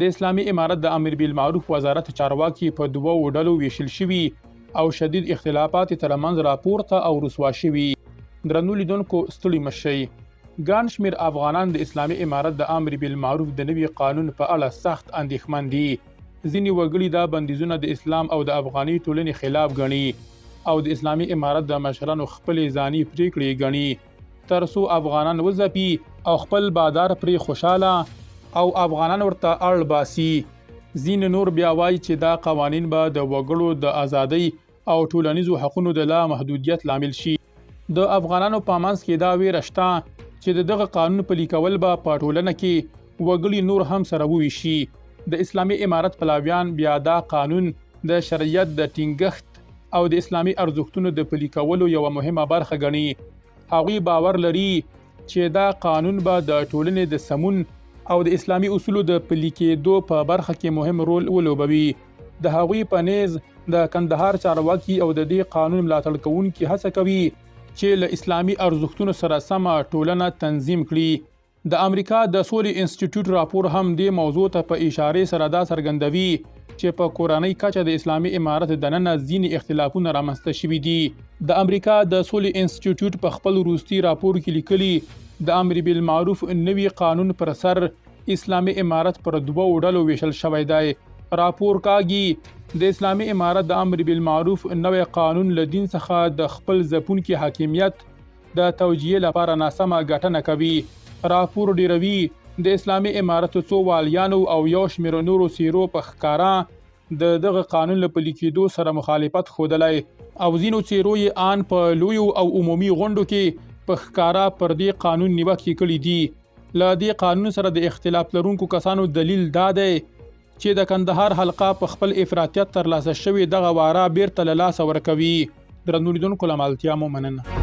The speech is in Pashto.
د اسلامي امارت د امر بالمعروف وزارت چارواکي په دوو ډلو ویشل شوي او شدید اختلافات ترمنځ راپورته او رسوا شوي. درنو لیدونکو ستړي مه شئ. ګڼ شمېر افغانان د اسلامي امارت د امر بالمعروف د نوي قانون په اړه سخت اندېښمن دي. ځینې وګړي دا بندیزونه د اسلام او د افغاني ټولنې خلاف ګڼي او د اسلامي امارت د مشرانو خپلې ځاني پریکړې ګڼي تر څو افغانان وځپي او خپل بادار پرې خوشاله او افغانان ورته اړ باسي. ځینې نور بیا وایي چې دا قوانین به د وګړو د ازادۍ او ټولنیزو حقونو د لا محدودیت لامل شي. د افغانانو په منځ کې دا ویره شته چې دغه قانون پلي کول به په ټولنه کې وګړي نور هم سره وویشي. د اسلامي امارت پلاویان بیا دا قانون د شریعت د ټینګښت او د اسلامي ارزښتونو د پلي کولو یوه مهمه برخه ګڼي. هغوی باور لري چې دا قانون به د ټولنې د سمون او د اسلامي اصولو د پلي کېدو په برخه کې مهم رول ولوبوي. د هغوی په نیز د کندهار چارواکي او د دې قانون ملاتړ کوونکي هڅه کوي چې له اسلامي ارزښتونو سره سمه ټولنه تنظیم کړي. د امریکا د سولې انسټیټیوټ راپور هم دې موضوع ته په اشارې سره دا څرګندوي چې په کورنۍ کچه د اسلامي امارت دننه ځینې اختلافونه رامنځته شوي دي. د امریکا د سولې انسټیټیوټ په خپل وروستي راپور کې لیکلي د امر بالمعروف نوي قانون پر سر اسلامي امارت پر دوو ډلو ویشل شوی دی. راپور کاږي د اسلامي امارت د امر بالمعروف نوی قانون له دین څخه د خپل ځپونکي حاکمیت د توجیه لپاره ناسمه ګټنه کوي. راپور ډیروي د اسلامي امارت څو والیانو او یو شمېر نورو څیرو په ښکاره د دغه قانون له پلي کېدو سره مخالفت ښودلی او ځینو څیرو یې آن په لویو او عمومي غونډو کې په ښکاره پر دې قانون نیوکې کړي دي. له دې قانون سره د اختلاف لرونکو کسانو دلیل دا دی چې د کندهار حلقه په خپل افراطیت ترلاسه شوې دغه واره بیرته له لاسه ورکوي. درنو لیدونکو له ملتیا مو مننه.